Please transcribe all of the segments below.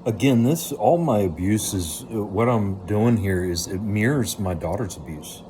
Again, this all my abuse is what I'm doing here is it mirrors my daughter's abuse.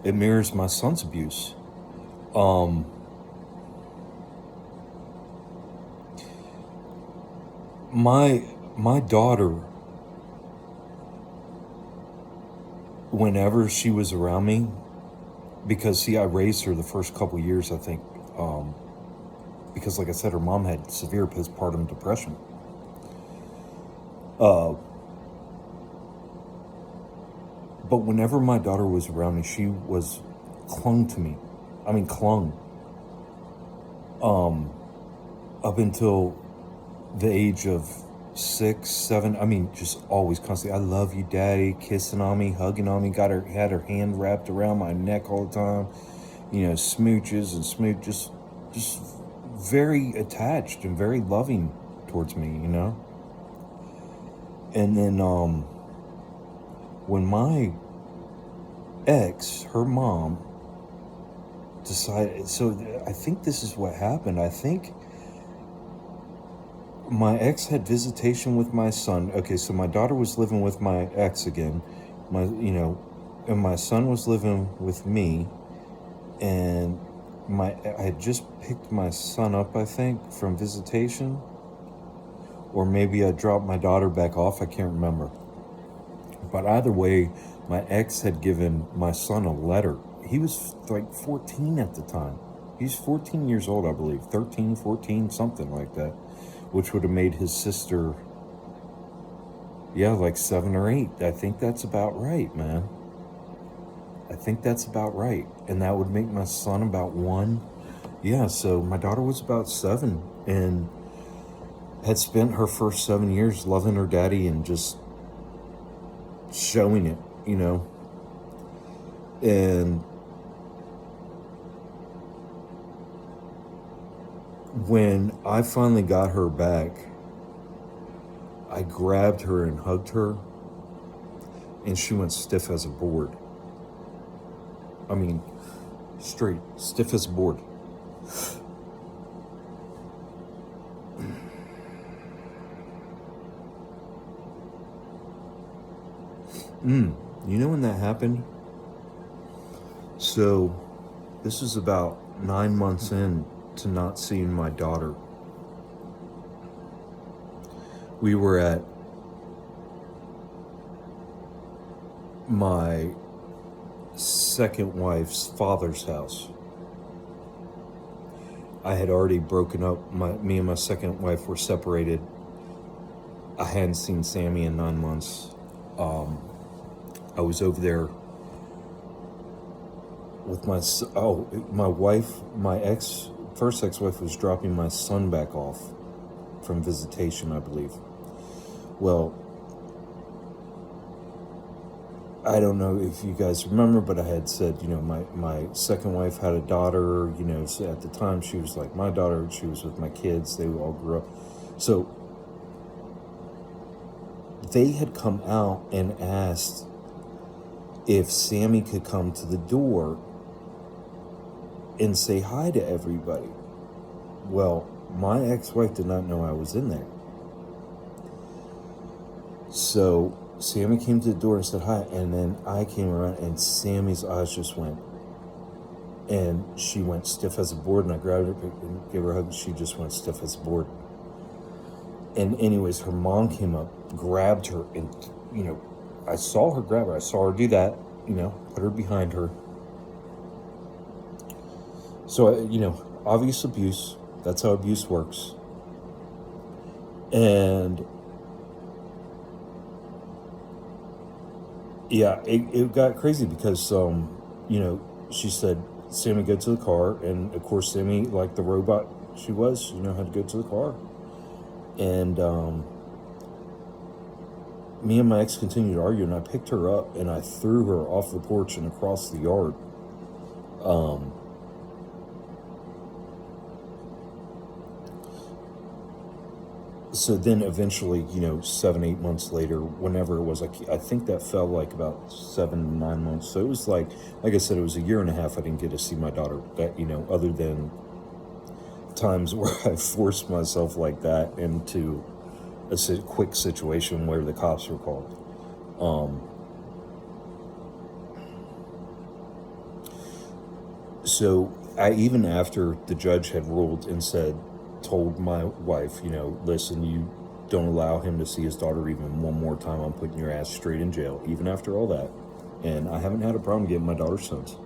It mirrors my son's abuse. Um, my my daughter, whenever she was around me, because see, I raised her the first couple years, I think, because like I said, her mom had severe postpartum depression. Uh, but whenever my daughter was around me, she was clung to me. I mean, clung. Um, Up until the age of 6, 7. I mean, just always constantly. I love you, Daddy. Kissing on me, hugging on me. Had her hand wrapped around my neck all the time. You know, smooches and smooch. Just very attached and very loving towards me. You know. And then when my ex, her mom, decided. So I think this is what happened. I think my ex had visitation with my son. Okay, so my daughter was living with my ex again. And my son was living with me, and I had just picked my son up, I think, from visitation, or maybe I dropped my daughter back off. I can't remember. But either way, my ex had given my son a letter. He was like 14 at the time. He's 14 years old, I believe. 13, 14, something like that. Which would have made his sister, yeah, like 7 or 8. I think that's about right, man. I think that's about right. And that would make my son about 1. Yeah, so my daughter was about 7 and had spent her first 7 years loving her daddy and just showing it, you know. And when I finally got her back, I grabbed her and hugged her, and she went stiff as a board. I mean, straight, stiff as a board. You know when that happened? So, this is about 9 months in to not seeing my daughter. We were at my second wife's father's house. I had already broken up. Me and my second wife were separated. I hadn't seen Sammy in 9 months. I was over there with my wife, first ex-wife was dropping my son back off from visitation, I believe. Well, I don't know if you guys remember, but I had said, my second wife had a daughter, so at the time she was like my daughter. She was with my kids. They all grew up. So they had come out and asked if Sammy could come to the door and say hi to everybody. Well, my ex-wife did not know I was in there. So Sammy came to the door and said hi, and then I came around and Sammy's eyes just went, and she went stiff as a board, and I grabbed her and gave her a hug, and she just went stiff as a board. And anyways, her mom came up, grabbed her, and, I saw her grab her. I saw her do that, put her behind her. So, obvious abuse. That's how abuse works. And yeah, it got crazy because, she said, Sammy, go to the car. And of course, Sammy, like the robot she was, had to go to the car. And me and my ex continued to argue, and I picked her up and I threw her off the porch and across the yard. So then eventually, 7, 8 months later, whenever it was, I think that fell like about 7, 9 months. So it was like I said, it was a year and a half I didn't get to see my daughter, that, other than times where I forced myself like that into a quick situation where the cops were called. So even after the judge had ruled and told my wife, listen, you don't allow him to see his daughter even one more time, I'm putting your ass straight in jail. Even after all that. And I haven't had a problem getting my daughter since.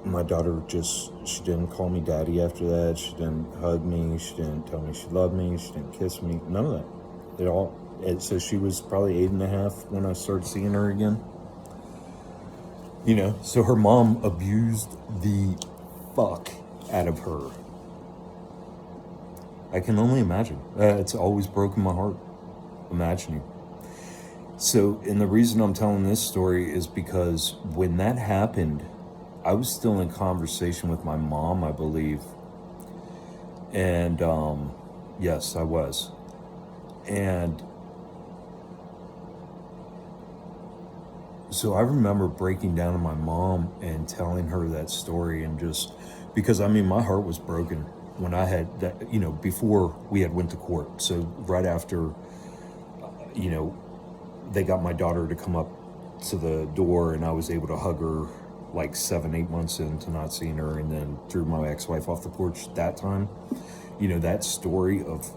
My daughter she didn't call me daddy after that. She didn't hug me. She didn't tell me she loved me. She didn't kiss me. None of that. So she was probably 8.5 when I started seeing her again. So her mom abused the fuck out of her. I can only imagine. It's always broken my heart imagining. So, and the reason I'm telling this story is because when that happened, I was still in conversation with my mom, I believe. And, yes, I was. And so I remember breaking down to my mom and telling her that story, and just because, my heart was broken when I had that, before we had went to court. So right after, they got my daughter to come up to the door, and I was able to hug her like 7-8 months into not seeing her, and then threw my ex-wife off the porch that time. That story of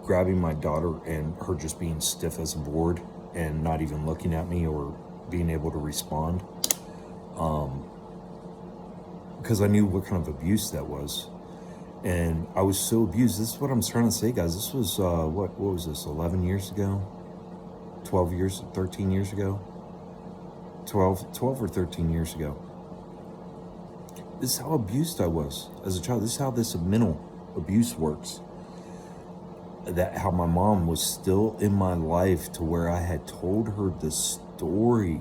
grabbing my daughter and her just being stiff as a board and not even looking at me or being able to respond, because I knew what kind of abuse that was. And I was so abused. This is what I'm trying to say, guys. This was, what was this, 11 years ago? 12 years, 13 years ago? 12 or 13 years ago. This is how abused I was as a child. This is how this mental abuse works. How my mom was still in my life to where I had told her the story.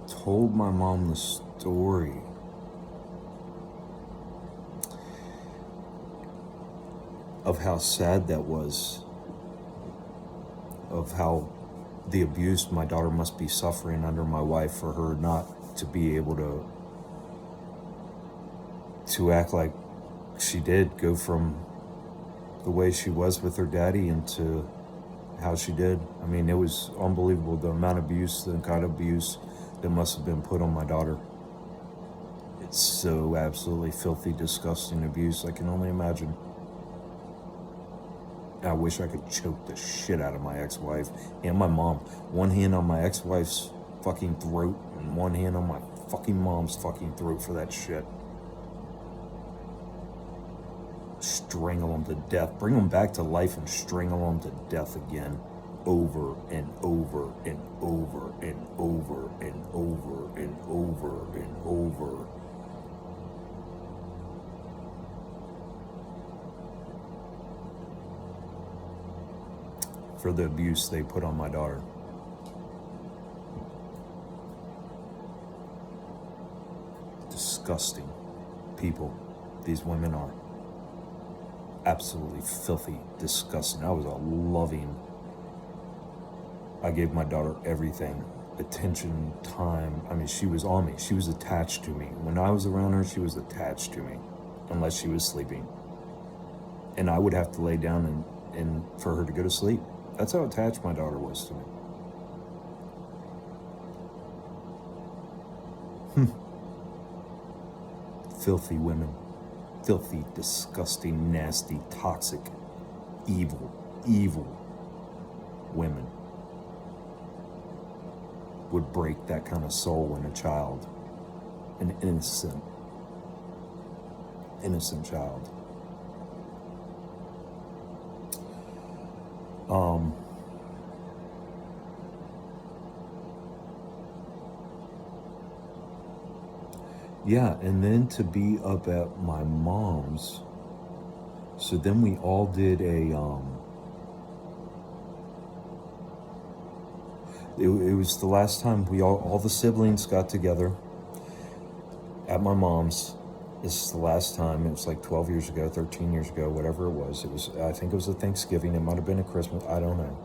Told my mom the story. Of how sad that was. Of how the abuse my daughter must be suffering under my wife, for her not to be able to act like she did, go from the way she was with her daddy into how she did. It was unbelievable, the amount of abuse, the kind of abuse that must have been put on my daughter. It's so absolutely filthy, disgusting abuse. I can only imagine. I wish I could choke the shit out of my ex-wife and my mom. One hand on my ex-wife's fucking throat and one hand on my fucking mom's fucking throat for that shit. Strangle them to death. Bring them back to life and strangle them to death again. Over and over and over and over and over and over and over. For the abuse they put on my daughter. Disgusting people these women are. Absolutely filthy, disgusting. I gave my daughter everything. Attention, time. She was on me. She was attached to me. When I was around her, she was attached to me. Unless she was sleeping. And I would have to lay down and for her to go to sleep. That's how attached my daughter was to me. Filthy women. Filthy, disgusting, nasty, toxic, evil women would break that kind of soul in a child. An innocent child. Yeah, and then to be up at my mom's. So then we all did it was the last time all the siblings got together at my mom's. This is the last time. It was like 12 years ago, 13 years ago, whatever it was. I think it was a Thanksgiving. It might have been a Christmas. I don't know.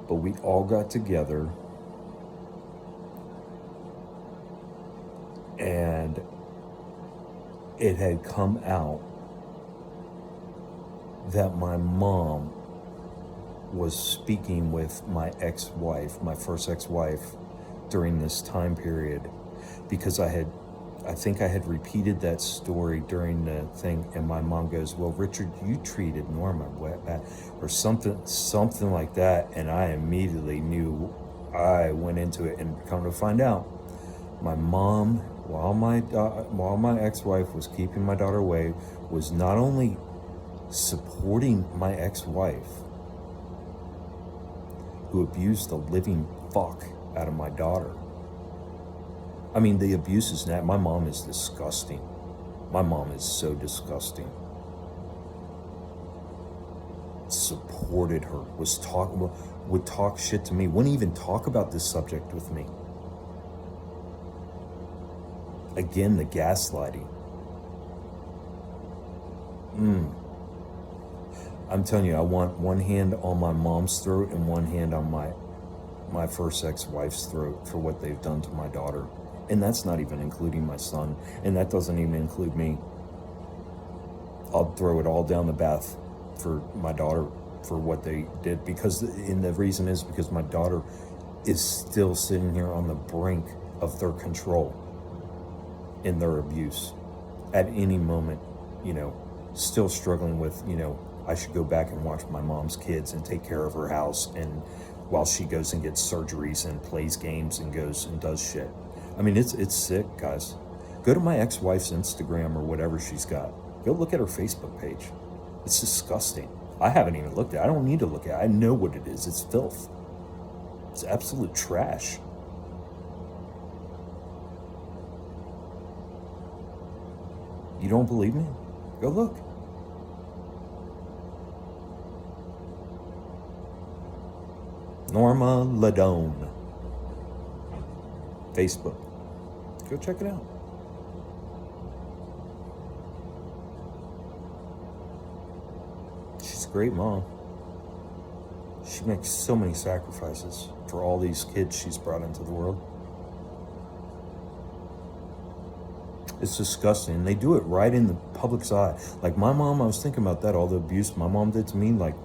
But we all got together And it had come out that my mom was speaking with my ex-wife, my first ex-wife, during this time period, because I think I had repeated that story during the thing, and my mom goes, "Well, Richard, you treated Norma or something like that," and I immediately knew. I went into it, and come to find out, my mom, while my ex-wife was keeping my daughter away, was not only supporting my ex-wife, who abused the living fuck out of my daughter. I mean, the abuse is my mom is disgusting. My mom is so disgusting. Supported her, would talk shit to me, wouldn't even talk about this subject with me. Again, the gaslighting. I'm telling you, I want one hand on my mom's throat and one hand on my first ex-wife's throat for what they've done to my daughter. And that's not even including my son. And that doesn't even include me. I'll throw it all down the bath for my daughter for what they did. And the reason is because my daughter is still sitting here on the brink of their control in their abuse. At any moment, still struggling with, I should go back and watch my mom's kids and take care of her house, and while she goes and gets surgeries and plays games and goes and does shit. I mean, it's sick, guys. Go to my ex-wife's Instagram or whatever she's got. Go look at her Facebook page. It's disgusting. I haven't even looked at it. I don't need to look at it. I know what it is. It's filth. It's absolute trash. You don't believe me? Go look. Norma Ladone. Facebook. Go check it out. She's a great mom. She makes so many sacrifices for all these kids she's brought into the world. It's disgusting. They do it right in the public's eye. Like my mom, I was thinking about that, all the abuse my mom did to me. Like,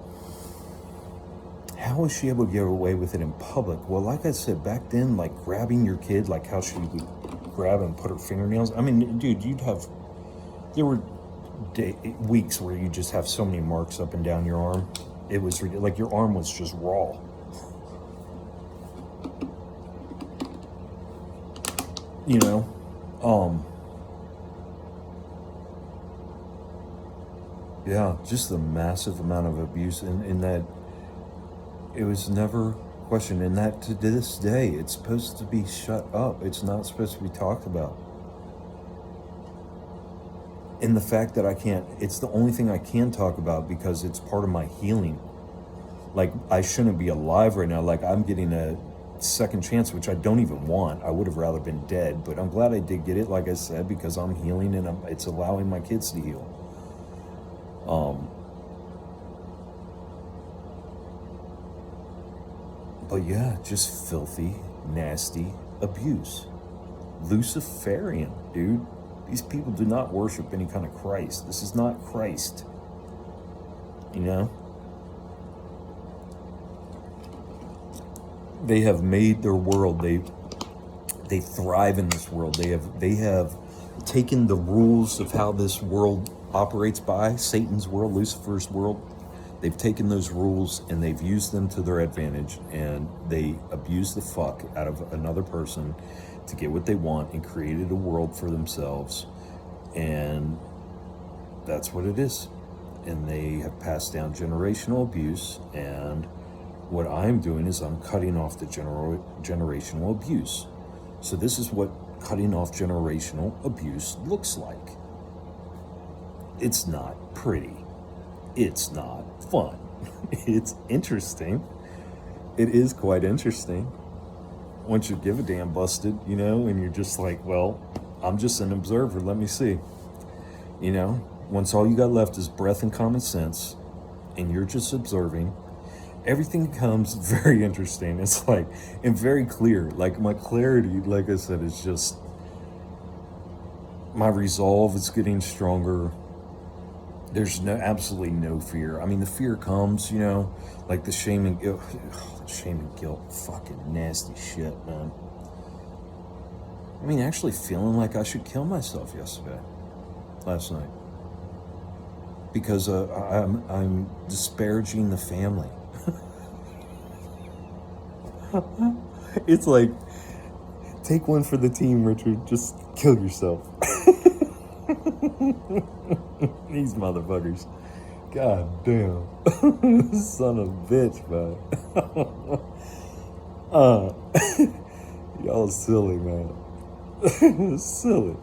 how was she able to get away with it in public? Well, like I said, back then, like grabbing your kid, like how she would grab and put her fingernails. I mean, dude, there were weeks where you just have so many marks up and down your arm. It was like your arm was just raw. Yeah, just the massive amount of abuse, and that it was never questioned, and that to this day, it's supposed to be shut up. It's not supposed to be talked about. And the fact that it's the only thing I can talk about because it's part of my healing. Like, I shouldn't be alive right now. Like, I'm getting a second chance, which I don't even want. I would have rather been dead, but I'm glad I did get it, like I said, because I'm healing and it's allowing my kids to heal. But yeah, just filthy, nasty abuse. Luciferian, dude. These people do not worship any kind of Christ. This is not Christ. They have made their world. They thrive in this world. They have taken the rules of how this world operates by, Satan's world, Lucifer's world. They've taken those rules and they've used them to their advantage, and they abuse the fuck out of another person to get what they want and created a world for themselves. And that's what it is. And they have passed down generational abuse, and what I'm doing is I'm cutting off the generational abuse. So this is what cutting off generational abuse looks like. It's not pretty. It's not fun. It's interesting. It is quite interesting. Once you give a damn busted, and you're just like, well, I'm just an observer. Let me see. Once all you got left is breath and common sense, and you're just observing, everything becomes very interesting. It's like, and very clear. Like my clarity, like I said, is just, My resolve is getting stronger. There's absolutely no fear. I mean, the fear comes, like the shame and guilt. Shame and guilt, fucking nasty shit, man. I mean, actually feeling like I should kill myself last night, because I'm disparaging the family. It's like, take one for the team, Richard. Just kill yourself. These motherfuckers. God damn. Son of a bitch, man. Y'all silly, man. Silly.